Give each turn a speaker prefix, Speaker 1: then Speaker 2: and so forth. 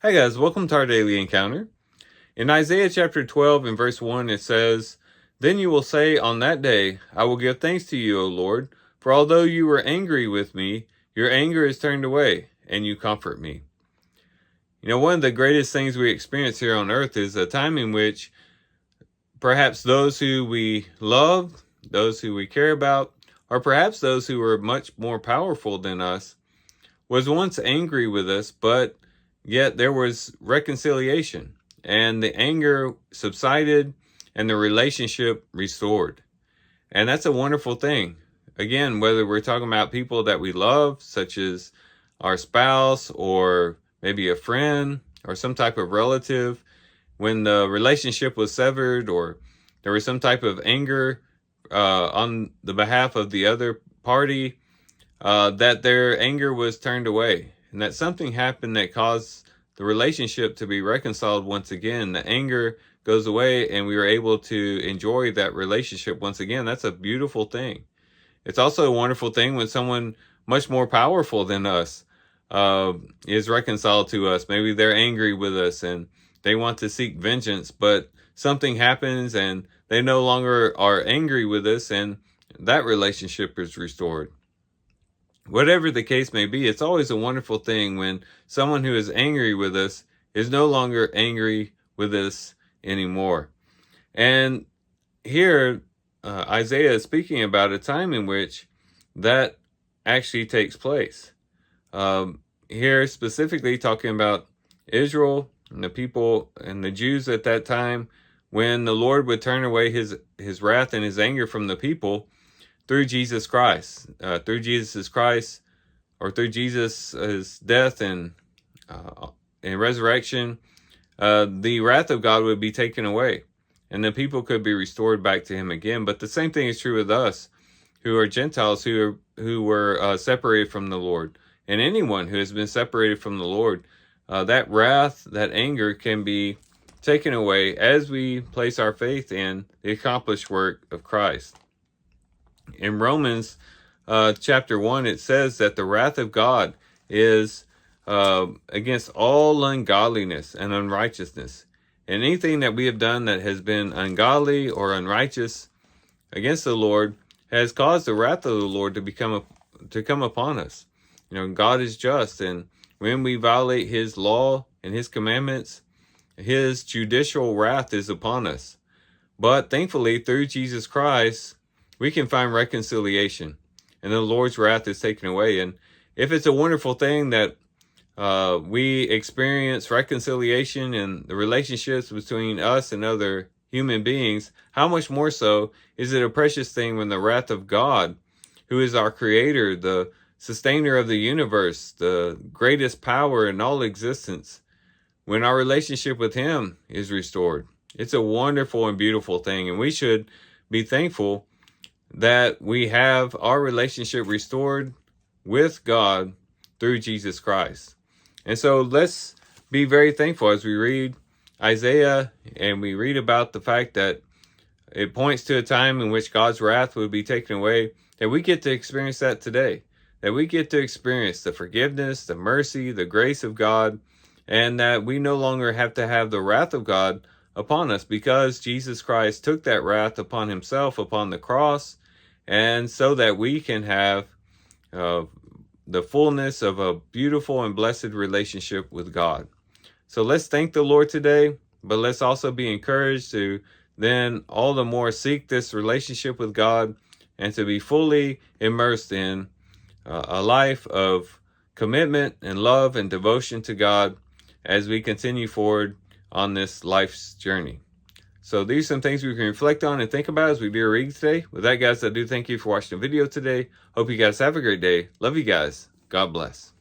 Speaker 1: Hi guys, welcome to our daily encounter. In Isaiah chapter 12 and verse 1 it says, "Then you will say on that day, I will give thanks to you, O Lord, for although you were angry with me, your anger is turned away, and you comfort me." One of the greatest things we experience here on earth is a time in which perhaps those who we love, those who we care about, or perhaps those who are much more powerful than us, was once angry with us, but yet there was reconciliation, and the anger subsided, and the relationship restored. And that's a wonderful thing. Again, whether we're talking about people that we love, such as our spouse, or maybe a friend, or some type of relative, when the relationship was severed, or there was some type of anger on the behalf of the other party, that their anger was turned away, and that something happened that caused the relationship to be reconciled once again. The anger goes away, and we were able to enjoy that relationship once again. That's a beautiful thing. It's also a wonderful thing when someone much more powerful than us is reconciled to us. Maybe they're angry with us and they want to seek vengeance, but something happens and they no longer are angry with us, and that relationship is restored. Whatever the case may be, it's always a wonderful thing when someone who is angry with us is no longer angry with us anymore. And here, Isaiah is speaking about a time in which that actually takes place. Here, specifically talking about Israel and the people and the Jews at that time, when the Lord would turn away his wrath and his anger from the people through Jesus Christ. Through Jesus Christ, or through Jesus' death and resurrection, the wrath of God would be taken away, and the people could be restored back to him again. But the same thing is true with us, who are Gentiles, who were separated from the Lord. And anyone who has been separated from the Lord, that wrath, that anger can be taken away as we place our faith in the accomplished work of Christ. In Romans chapter 1, it says that the wrath of God is against all ungodliness and unrighteousness. And anything that we have done that has been ungodly or unrighteous against the Lord has caused the wrath of the Lord to come upon us. God is just, and when we violate his law and his commandments, his judicial wrath is upon us. But thankfully, through Jesus Christ, we can find reconciliation, and the Lord's wrath is taken away. And if it's a wonderful thing that we experience reconciliation in the relationships between us and other human beings, how much more so is it a precious thing when the wrath of God, who is our creator, the sustainer of the universe, the greatest power in all existence, when our relationship with him is restored. It's a wonderful and beautiful thing, and we should be thankful that we have our relationship restored with God through Jesus Christ. And so let's be very thankful as we read Isaiah and we read about the fact that it points to a time in which God's wrath would be taken away, that we get to experience that today, that we get to experience the forgiveness, the mercy, the grace of God, and that we no longer have to have the wrath of God upon us, because Jesus Christ took that wrath upon himself upon the cross, and so that we can have the fullness of a beautiful and blessed relationship with God. So let's thank the Lord today, but let's also be encouraged to then all the more seek this relationship with God and to be fully immersed in a life of commitment and love and devotion to God as we continue forward on this life's journey. So these are some things we can reflect on and think about as we do our reading today. With that, guys, I do thank you for watching the video today. Hope you guys have a great day. Love you guys. God bless.